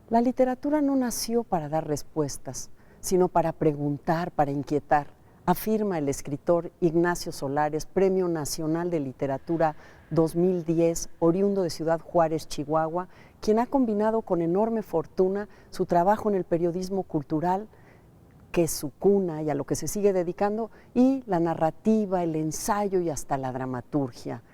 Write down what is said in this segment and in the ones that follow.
La literatura no nació para dar respuestas, sino para preguntar, para inquietar, afirma el escritor Ignacio Solares, Premio Nacional de Literatura 2010, oriundo de Ciudad Juárez, Chihuahua, quien ha combinado con enorme fortuna su trabajo en el periodismo cultural, que es su cuna y a lo que se sigue dedicando, y la narrativa, el ensayo y hasta la dramaturgia.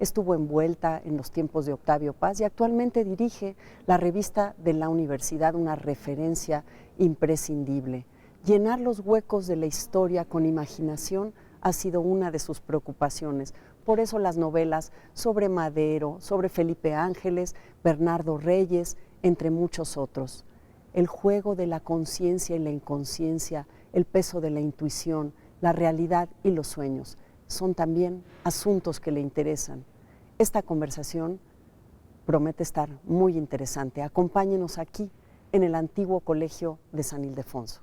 Estuvo envuelta en los tiempos de Octavio Paz y actualmente dirige la revista de la universidad, una referencia imprescindible. Llenar los huecos de la historia con imaginación ha sido una de sus preocupaciones. Por eso las novelas sobre Madero, sobre Felipe Ángeles, Bernardo Reyes, entre muchos otros. El juego de la conciencia y la inconsciencia, el peso de la intuición, la realidad y los sueños son también asuntos que le interesan. Esta conversación promete estar muy interesante. Acompáñenos aquí en el antiguo Colegio de San Ildefonso.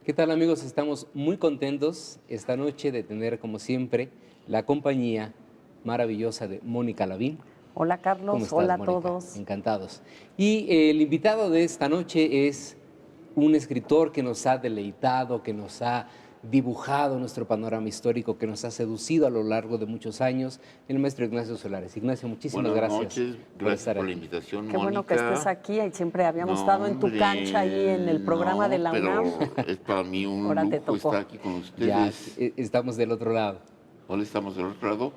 ¿Qué tal, amigos? Estamos muy contentos esta noche de tener, como siempre, la compañía maravillosa de Mónica Lavín. Hola, Carlos. ¿Cómo estás, hola a Mónica? todos. Encantados. Y el invitado de esta noche es un escritor que nos ha deleitado, que nos ha dibujado nuestro panorama histórico, que nos ha seducido a lo largo de muchos años, el maestro Ignacio Solares. Ignacio, muchísimas gracias. Buenas noches, gracias por la invitación, Qué Mónica. bueno que estés aquí, siempre habíamos estado en tu cancha ahí en el programa de la UNAM. Pero es para mí un Ahora te lujo tocó. estar aquí con ustedes. Ya estamos del otro lado. Ahora estamos del otro lado,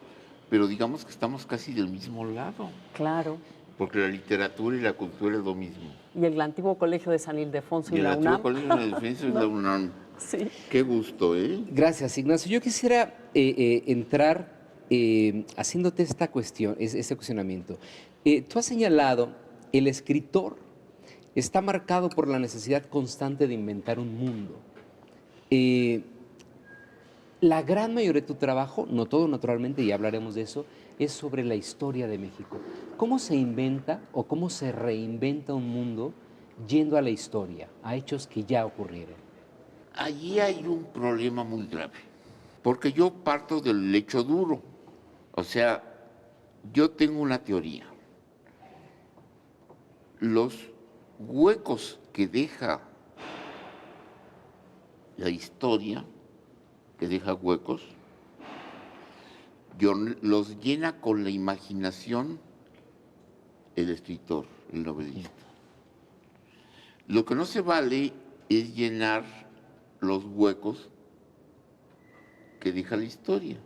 pero digamos que estamos casi del mismo lado. Claro. Porque la literatura y la cultura es lo mismo. Y el antiguo Colegio de San Ildefonso y el la antiguo UNAM. colegio de defensa es la UNAM. Sí. Qué gusto, ¿eh? Gracias, Ignacio. Yo quisiera entrar haciéndote esta cuestión, este cuestionamiento. Tú has señalado, el escritor está marcado por la necesidad constante de inventar un mundo. La gran mayoría de tu trabajo, no todo naturalmente, y hablaremos de eso, es sobre la historia de México. ¿Cómo se inventa o cómo se reinventa un mundo yendo a la historia, a hechos que ya ocurrieron? Allí hay un problema muy grave, porque yo parto del hecho duro. O sea, yo tengo una teoría. Los huecos que deja la historia, que deja huecos, los llena con la imaginación el escritor, el novelista. Lo que no se vale es llenar los huecos que deja la historia.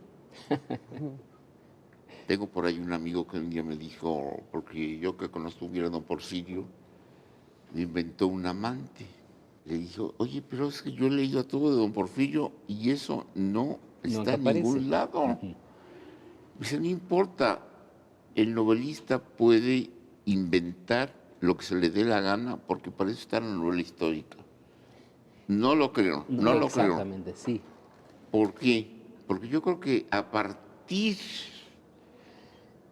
Tengo por ahí un amigo que un día me dijo, porque yo que cuando estuviera don Porfirio, le inventó un amante. Le dijo, oye, pero es que yo he leído todo de don Porfirio y eso no está en ningún lado. Dice, no importa, el novelista puede inventar lo que se le dé la gana porque para eso está en la novela histórica. No lo creo, no lo creo. Exactamente, sí. ¿Por qué? Porque yo creo que a partir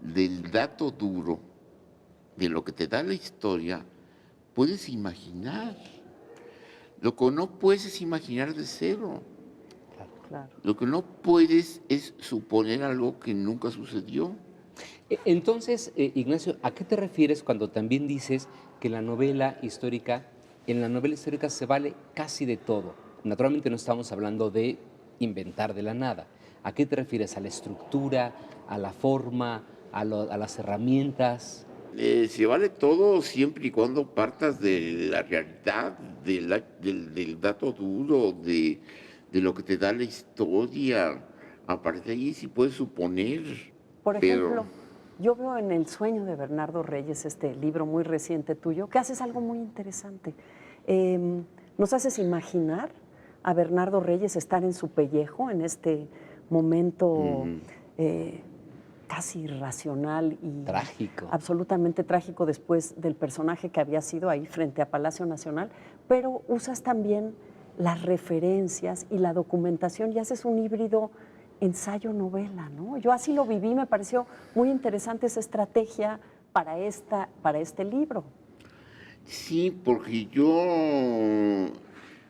del dato duro, de lo que te da la historia, puedes imaginar. Lo que no puedes es imaginar de cero. Claro. Lo que no puedes es suponer algo que nunca sucedió. Entonces, Ignacio, ¿a qué te refieres cuando también dices que en la novela histórica se vale casi de todo? Naturalmente no estamos hablando de inventar de la nada. ¿A qué te refieres? ¿A la estructura, a la forma, a las herramientas? Se vale todo siempre y cuando partas de la realidad, del dato duro, de lo que te da la historia. A partir de ahí sí puedes suponer. Por ejemplo, yo veo en El sueño de Bernardo Reyes, este libro muy reciente tuyo, que haces algo muy interesante. Nos haces imaginar a Bernardo Reyes estar en su pellejo en este momento casi irracional y trágico, absolutamente trágico después del personaje que había sido ahí frente a Palacio Nacional, pero usas también las referencias y la documentación y haces un híbrido ensayo novela, ¿no? Yo así lo viví, me pareció muy interesante esa estrategia para este libro. Sí, porque yo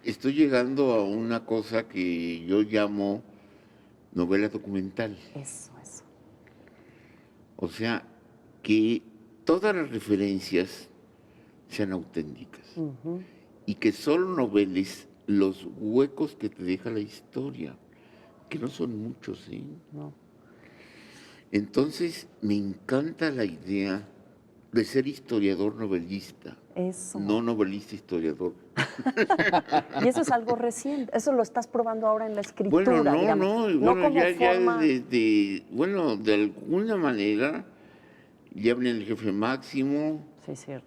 estoy llegando a una cosa que yo llamo novela documental. Eso. O sea, que todas las referencias sean auténticas y que solo noveles los huecos que te deja la historia, que no son muchos, ¿eh? No. Entonces, me encanta la idea de ser historiador novelista. Eso. No novelista historiador. Y eso es algo reciente, eso lo estás probando ahora en la escritura, Bueno, no, digamos. no, bueno, como ya forma... bueno, de alguna manera, ya hablé el jefe máximo. Sí, cierto.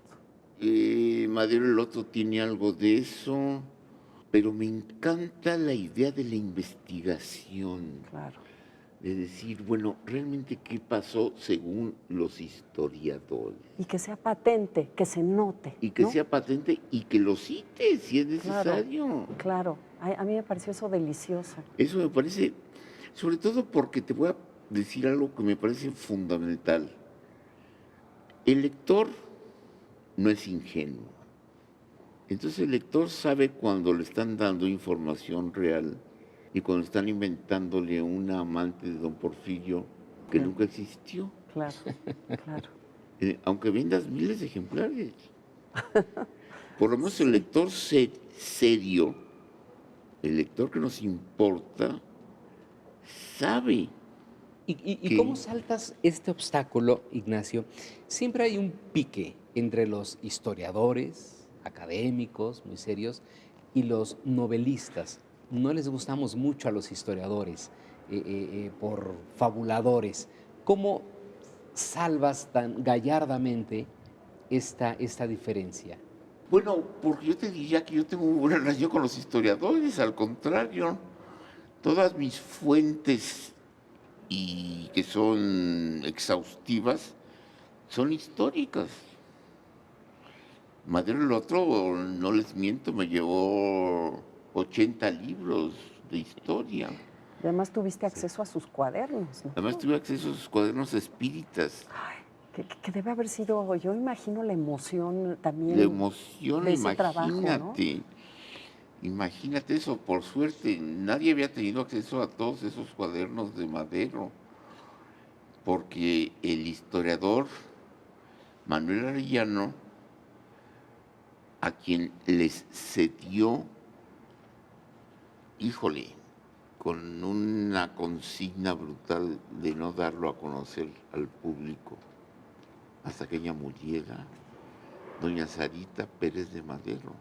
Madero el otro tiene algo de eso, pero me encanta la idea de la investigación. Claro. De decir, bueno, realmente qué pasó según los historiadores. Y que sea patente, que se note. Y que ¿no? sea patente y que lo cite si es necesario. Claro. A mí me pareció eso delicioso. Eso me parece, sobre todo porque te voy a decir algo que me parece fundamental. El lector no es ingenuo. Entonces el lector sabe cuando le están dando información real y cuando están inventándole una amante de don Porfirio que nunca existió. Claro. Aunque vendas miles de ejemplares. Por lo menos el lector serio, el lector que nos importa, sabe. ¿Y cómo saltas este obstáculo, Ignacio? Siempre hay un pique entre los historiadores, académicos, muy serios, y los novelistas. No les gustamos mucho a los historiadores por fabuladores. ¿Cómo salvas tan gallardamente esta diferencia? Bueno, porque yo te diría que yo tengo muy buena relación con los historiadores, al contrario, todas mis fuentes y que son exhaustivas son históricas. Madero el otro, no les miento, me llevó 80 libros de historia. Y además tuviste acceso a sus cuadernos, ¿no? Además tuve acceso a sus cuadernos espíritas. Ay, que debe haber sido, yo imagino la emoción también. La emoción, de ese imagínate. trabajo, ¿no? Imagínate eso, por suerte, nadie había tenido acceso a todos esos cuadernos de Madero, porque el historiador Manuel Arellano, a quien les cedió, híjole, con una consigna brutal de no darlo a conocer al público hasta que ella muriera, doña Sarita Pérez de Madero,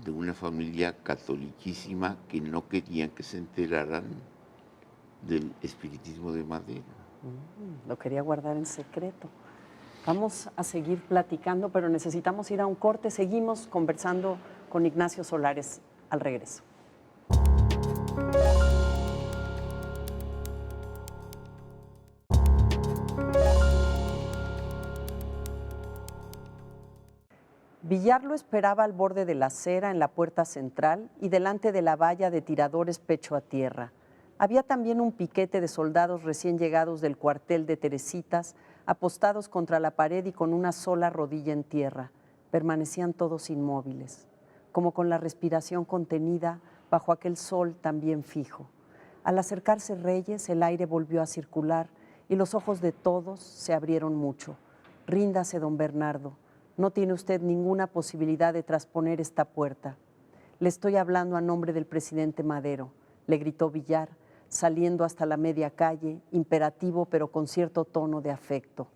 de una familia catoliquísima que no querían que se enteraran del espiritismo de Madero. Lo quería guardar en secreto. Vamos a seguir platicando, pero necesitamos ir a un corte. Seguimos conversando con Ignacio Solares al regreso. Villar lo esperaba al borde de la acera en la puerta central y delante de la valla de tiradores pecho a tierra. Había también un piquete de soldados recién llegados del cuartel de Teresitas, apostados contra la pared y con una sola rodilla en tierra. Permanecían todos inmóviles, como con la respiración contenida bajo aquel sol también fijo. Al acercarse Reyes, el aire volvió a circular y los ojos de todos se abrieron mucho. Ríndase, don Bernardo. No tiene usted ninguna posibilidad de trasponer esta puerta. Le estoy hablando a nombre del presidente Madero, le gritó Villar, saliendo hasta la media calle, imperativo pero con cierto tono de afecto.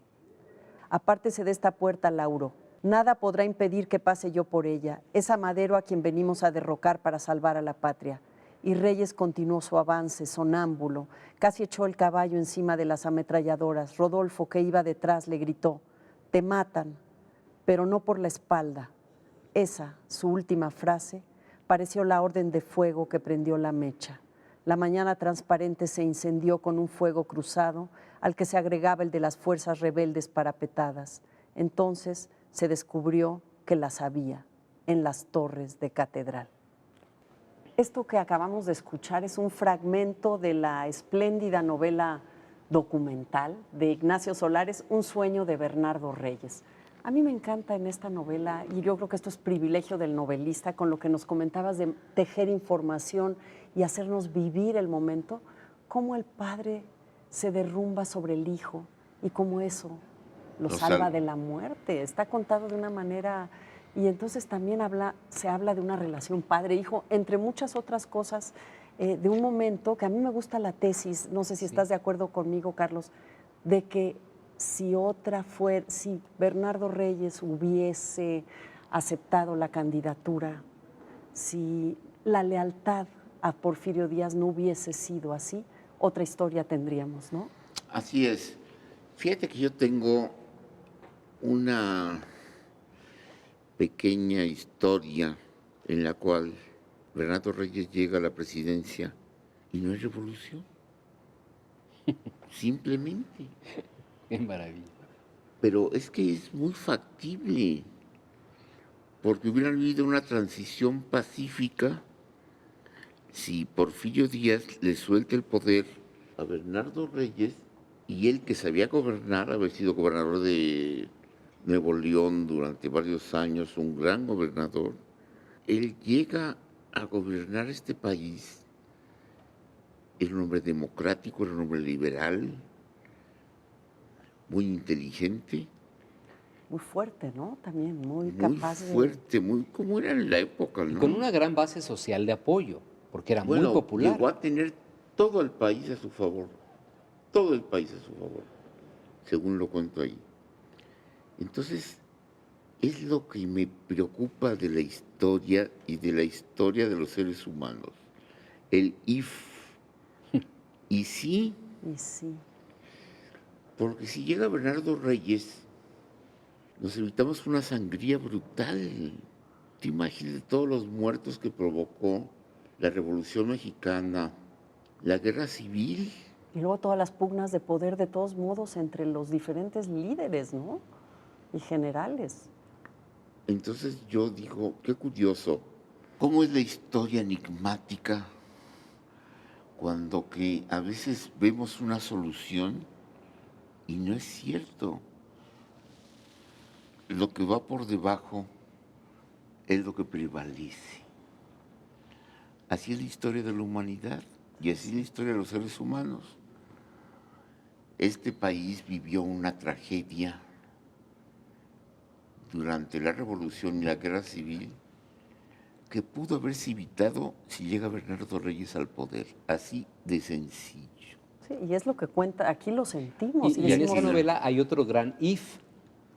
Apártese de esta puerta, Lauro. Nada podrá impedir que pase yo por ella. Es a Madero a quien venimos a derrocar para salvar a la patria. Y Reyes continuó su avance, sonámbulo. Casi echó el caballo encima de las ametralladoras. Rodolfo, que iba detrás, le gritó: «Te matan, pero no por la espalda». Esa, su última frase, pareció la orden de fuego que prendió la mecha. La mañana transparente se incendió con un fuego cruzado al que se agregaba el de las fuerzas rebeldes parapetadas. Entonces se descubrió que las había en las torres de Catedral. Esto que acabamos de escuchar es un fragmento de la espléndida novela documental de Ignacio Solares, Un sueño de Bernardo Reyes. A mí me encanta en esta novela, y yo creo que esto es privilegio del novelista, con lo que nos comentabas de tejer información y hacernos vivir el momento, cómo el padre se derrumba sobre el hijo y cómo eso lo salva de la muerte. Está contado de una manera... Y entonces también se habla de una relación padre-hijo, entre muchas otras cosas, de un momento que a mí me gusta la tesis, no sé si estás de acuerdo conmigo, Carlos, de que si Bernardo Reyes hubiese aceptado la candidatura, si la lealtad a Porfirio Díaz no hubiese sido así, otra historia tendríamos, ¿no? Así es. Fíjate que yo tengo una pequeña historia en la cual Bernardo Reyes llega a la presidencia y no hay revolución. Simplemente. Qué maravilla. Pero es que es muy factible, porque hubiera habido una transición pacífica si Porfirio Díaz le suelta el poder a Bernardo Reyes y él, que sabía gobernar, haber sido gobernador de Nuevo León durante varios años, un gran gobernador, él llega a gobernar este país. Era un hombre democrático, era un hombre liberal, muy inteligente. Muy fuerte, ¿no? También muy capaz de... Muy fuerte, muy como era en la época, ¿no? Y con una gran base social de apoyo, porque era muy popular. Llegó a tener todo el país a su favor, todo el país a su favor, según lo cuento ahí. Entonces, es lo que me preocupa de la historia y de la historia de los seres humanos. El if. Y sí. Y sí. Porque si llega Bernardo Reyes, nos evitamos una sangría brutal. Te imaginas todos los muertos que provocó la Revolución Mexicana, la Guerra Civil. Y luego todas las pugnas de poder, de todos modos, entre los diferentes líderes, ¿no? Y generales. Entonces yo digo, qué curioso, cómo es la historia enigmática cuando que a veces vemos una solución y no es cierto. Lo que va por debajo es lo que prevalece. Así es la historia de la humanidad y así es la historia de los seres humanos. Este país vivió una tragedia durante la Revolución y la Guerra Civil que pudo haberse evitado si llega Bernardo Reyes al poder, así de sencillo. Sí, y es lo que cuenta, aquí lo sentimos. Y en esta novela hay otro gran if.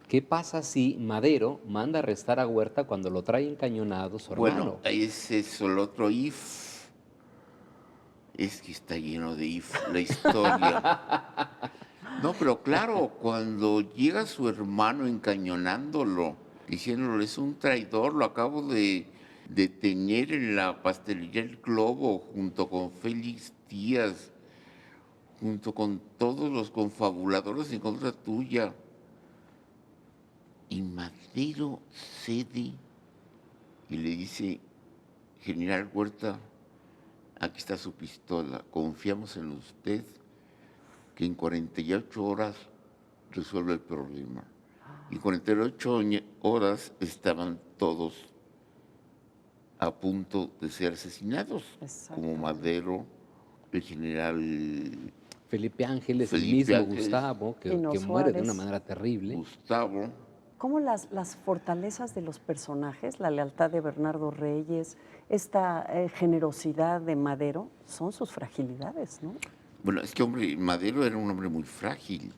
¿Qué pasa si Madero manda a arrestar a Huerta cuando lo trae encañonado su hermano? Bueno, es eso, el otro if. Es que está lleno de if la historia. No, pero claro, cuando llega su hermano encañonándolo, diciéndole, es un traidor, lo acabo de detener en la pastelería El Globo, junto con Félix Díaz, junto con todos los confabuladores en contra tuya. Y Madero cede y le dice, General Huerta, aquí está su pistola, confiamos en usted, que en 48 horas resuelve el problema. Y 48 horas estaban todos a punto de ser asesinados, como Madero, el general Felipe Ángeles, el mismo Gustavo, que muere de una manera terrible. Gustavo. ¿Cómo las fortalezas de los personajes, la lealtad de Bernardo Reyes, esta generosidad de Madero, son sus fragilidades, ¿no? Bueno, es que Madero era un hombre muy frágil.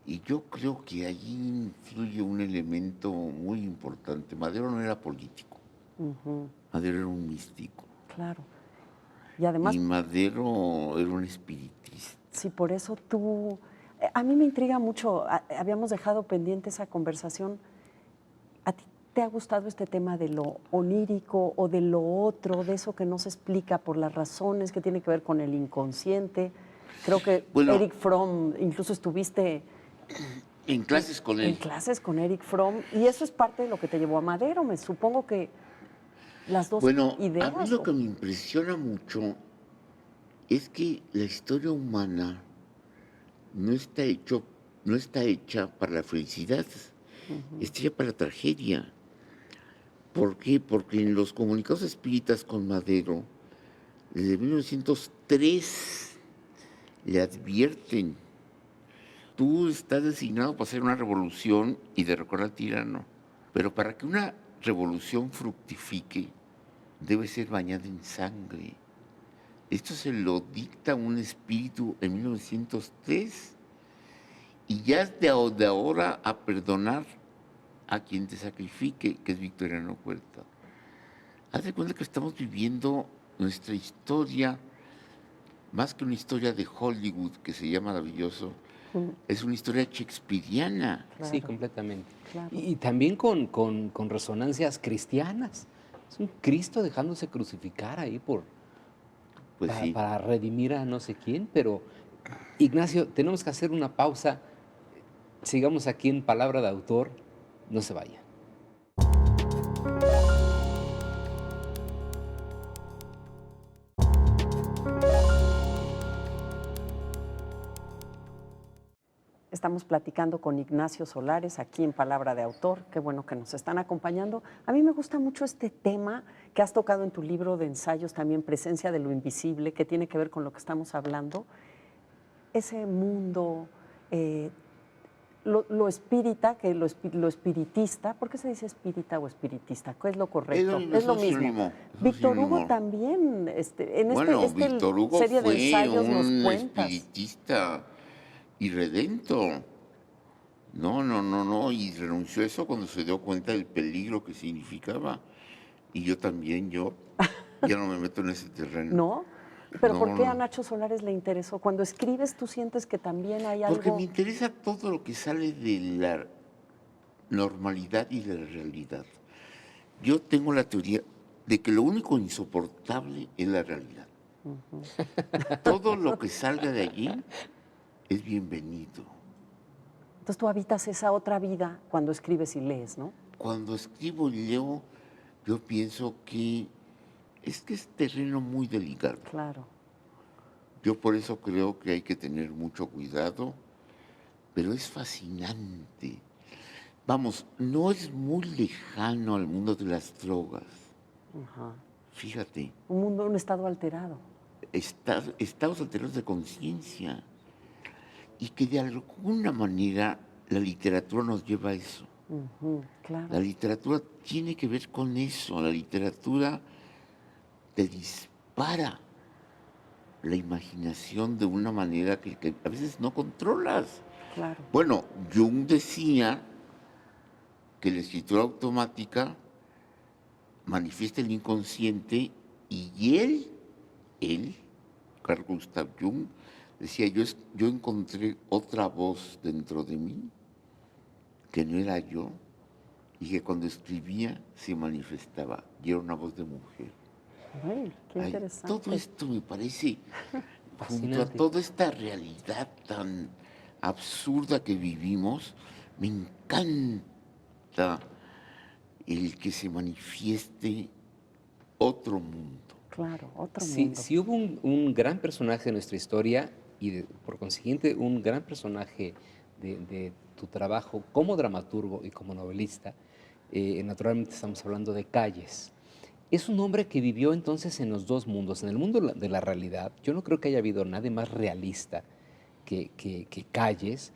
Y yo creo que allí influye un elemento muy importante. Madero no era político. Madero era un místico. Claro. Y además... Y Madero era un espiritista. Sí, por eso tú... A mí me intriga mucho, habíamos dejado pendiente esa conversación. ¿A ti te ha gustado este tema de lo onírico o de lo otro, de eso que no se explica por las razones, que tiene que ver con el inconsciente? Creo que Erich Fromm, incluso estuviste... En clases con él. En clases con Erich Fromm, y eso es parte de lo que te llevó a Madero. Me supongo que las dos Bueno, a ideas. mí lo que me impresiona mucho es que la historia humana no está hecho, no está hecha para la felicidad, está hecha para la tragedia. ¿Por qué? Porque en los comunicados espíritas con Madero, desde 1903, le advierten: tú estás designado para hacer una revolución y derrocar al tirano, pero para que una revolución fructifique, debe ser bañada en sangre. Esto se lo dicta un espíritu en 1903, y ya es de ahora a perdonar a quien te sacrifique, que es Victoriano Huerta. Haz de cuenta que estamos viviendo nuestra historia, más que una historia de Hollywood, que sería maravilloso, es una historia shakespeariana. Sí, Claro, completamente. claro. Y también con resonancias cristianas. Es un Cristo dejándose crucificar ahí Pues sí. para redimir a no sé quién, pero Ignacio, tenemos que hacer una pausa. Sigamos aquí en Palabra de Autor. No se vaya. Estamos platicando con Ignacio Solares aquí en Palabra de Autor. Qué bueno que nos están acompañando. A mí me gusta mucho este tema que has tocado en tu libro de ensayos también, Presencia de lo Invisible, que tiene que ver con lo que estamos hablando. Ese mundo, lo espírita, que lo espiritista. ¿Por qué se dice espírita o espiritista? ¿Qué es lo correcto? Es lo un mismo. sinónimo, es un Víctor Hugo sinónimo. también, en Bueno, esta Víctor Hugo serie de fue ensayos nos un cuentas. espiritista irredento. No, y renunció a eso cuando se dio cuenta del peligro que significaba. Y yo también, yo ya no me meto en ese terreno. ¿No? ¿Pero por qué a No. Nacho Solares le interesó? Cuando escribes, ¿tú sientes que también hay Porque algo? me interesa todo lo que sale de la normalidad y de la realidad. Yo tengo la teoría de que lo único insoportable es la realidad. Todo lo que salga de allí es bienvenido. Entonces tú habitas esa otra vida cuando escribes y lees, ¿no? Cuando escribo y leo, yo pienso que es terreno muy delicado. Claro. Yo por eso creo que hay que tener mucho cuidado, pero es fascinante. Vamos, no es muy lejano al mundo de las drogas. Ajá. Fíjate, Un estado alterado. estados alterados de conciencia, y que de alguna manera la literatura nos lleva a eso. Claro. La literatura tiene que ver con eso. La literatura te dispara la imaginación de una manera que a veces no controlas. Claro. Bueno, Jung decía que la escritura automática manifiesta el inconsciente, y él, Carl Gustav Jung, decía: yo encontré otra voz dentro de mí que no era yo, y que cuando escribía se manifestaba, y era una voz de mujer. Ay, qué Ay, interesante. todo esto me parece, junto a Fascinante. toda esta realidad tan absurda que vivimos, me encanta el que se manifieste otro mundo. Claro, otro Sí, mundo. sí hubo un gran personaje en nuestra historia y por consiguiente un gran personaje de tu trabajo como dramaturgo y como novelista. Naturalmente estamos hablando de Calles. Es un hombre que vivió entonces en los dos mundos, en el mundo de la realidad. Yo no creo que haya habido nadie más realista que Calles,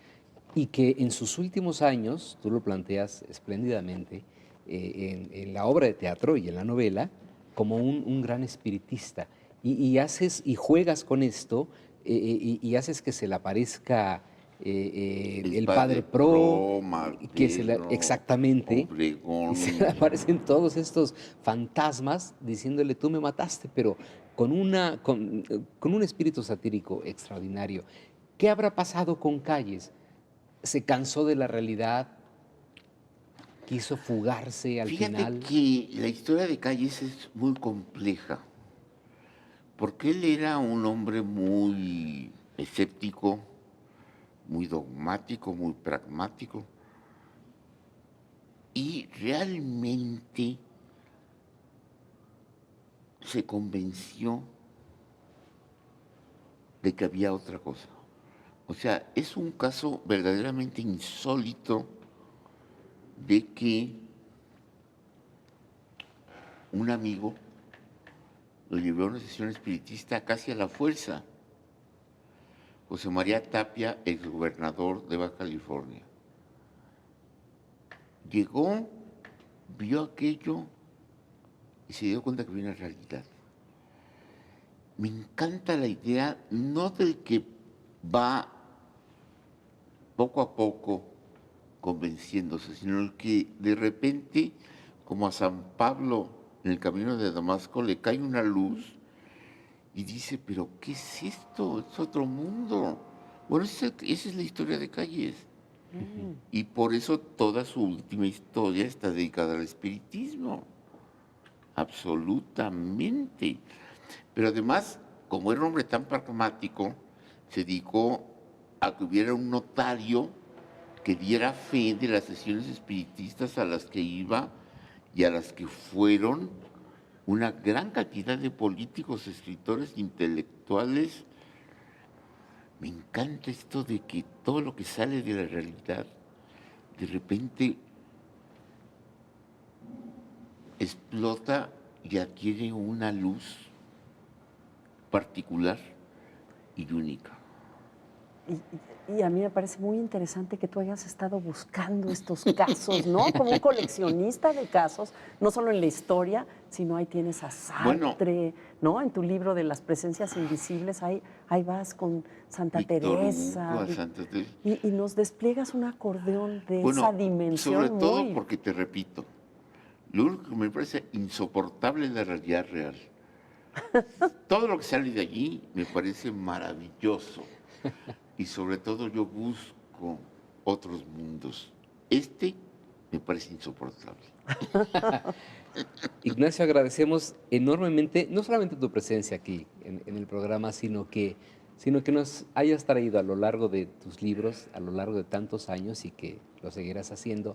y que en sus últimos años, tú lo planteas espléndidamente, en la obra de teatro y en la novela, como un gran espiritista. Y haces y juegas con esto, y haces que se le aparezca el Padre Pro, que Martelo, exactamente, Obregón. y se le aparecen todos estos fantasmas diciéndole: tú me mataste, pero con un espíritu satírico extraordinario. ¿Qué habrá pasado con Calles? ¿Se cansó de la realidad? ¿Quiso fugarse al Fíjate final? que la historia de Calles es muy compleja, porque él era un hombre muy escéptico, muy dogmático, muy pragmático, y realmente se convenció de que había otra cosa. O sea, es un caso verdaderamente insólito de que un amigo lo llevó a una sesión espiritista casi a la fuerza. José María Tapia, exgobernador de Baja California. Llegó, vio aquello y se dio cuenta que había una realidad. Me encanta la idea, no del que va poco a poco convenciéndose, sino el que de repente, como a San Pablo en el camino de Damasco, le cae una luz y dice, pero ¿qué es esto? Es otro mundo. Bueno, esa es la historia de Calles. Y por eso toda su última historia está dedicada al espiritismo. Absolutamente. Pero además, como era un hombre tan pragmático, se dedicó a que hubiera un notario que diera fe de las sesiones espiritistas a las que iba y a las que fueron una gran cantidad de políticos, escritores, intelectuales. Me encanta esto de que todo lo que sale de la realidad, de repente explota y adquiere una luz particular y única. Y a mí me parece muy interesante que tú hayas estado buscando estos casos, ¿no? Como un coleccionista de casos, no solo en la historia, sino ahí tienes a Sartre, ¿no? En tu libro de las presencias invisibles, ahí vas con Santa Teresa. Y nos despliegas un acordeón de esa dimensión. Sobre todo porque, te repito, lo único que me parece insoportable es la realidad real. Todo lo que sale de allí me parece maravilloso. Y sobre todo yo busco otros mundos. Este me parece insoportable. Ignacio, agradecemos enormemente, no solamente tu presencia aquí en el programa, sino que nos hayas traído a lo largo de tus libros, a lo largo de tantos años y que lo seguirás haciendo,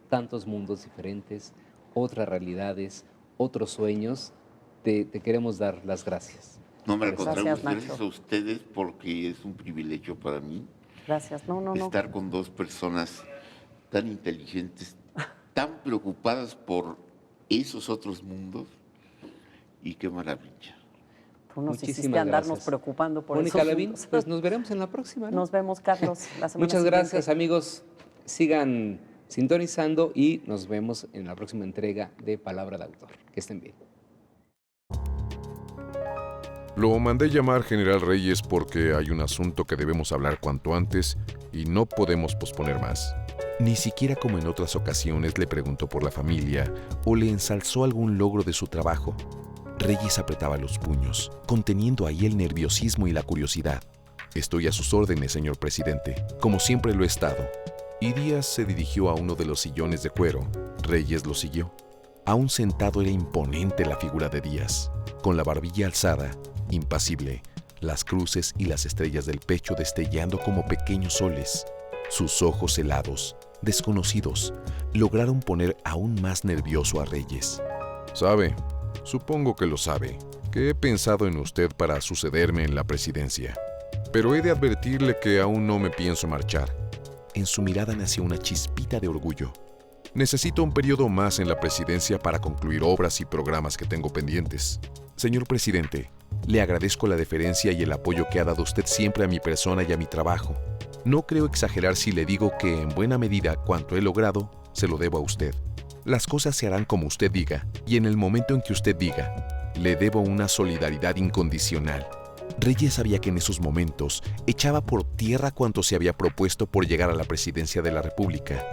tantos mundos diferentes, otras realidades, otros sueños. Te queremos dar las gracias. No, me al contrario, gracias a ustedes porque es un privilegio para mí. Gracias, estar con dos personas tan inteligentes, tan preocupadas por esos otros mundos, y qué maravilla. Tú nos hiciste andarnos preocupando por Mónica esos Lavín, mundos. pues nos veremos en la próxima, ¿no? Nos vemos, Carlos, la semana Muchas siguiente. gracias, amigos. Sigan sintonizando y nos vemos en la próxima entrega de Palabra de Autor. Que estén bien. Lo mandé llamar General Reyes porque hay un asunto que debemos hablar cuanto antes y no podemos posponer más. Ni siquiera como en otras ocasiones le preguntó por la familia o le ensalzó algún logro de su trabajo. Reyes apretaba los puños, conteniendo ahí el nerviosismo y la curiosidad. Estoy a sus órdenes, señor presidente, como siempre lo he estado. Y Díaz se dirigió a uno de los sillones de cuero. Reyes lo siguió. Aún sentado era imponente la figura de Díaz, con la barbilla alzada, impasible, las cruces y las estrellas del pecho destellando como pequeños soles. Sus ojos helados, desconocidos, lograron poner aún más nervioso a Reyes. Sabe, supongo que lo sabe, que he pensado en usted para sucederme en la presidencia. Pero he de advertirle que aún no me pienso marchar. En su mirada nació una chispita de orgullo. Necesito un periodo más en la presidencia para concluir obras y programas que tengo pendientes. Señor presidente, le agradezco la deferencia y el apoyo que ha dado usted siempre a mi persona y a mi trabajo. No creo exagerar si le digo que en buena medida cuanto he logrado, se lo debo a usted. Las cosas se harán como usted diga, y en el momento en que usted diga, le debo una solidaridad incondicional. Reyes sabía que en esos momentos echaba por tierra cuanto se había propuesto por llegar a la presidencia de la República.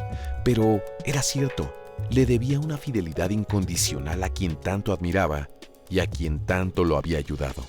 Pero era cierto, le debía una fidelidad incondicional a quien tanto admiraba y a quien tanto lo había ayudado.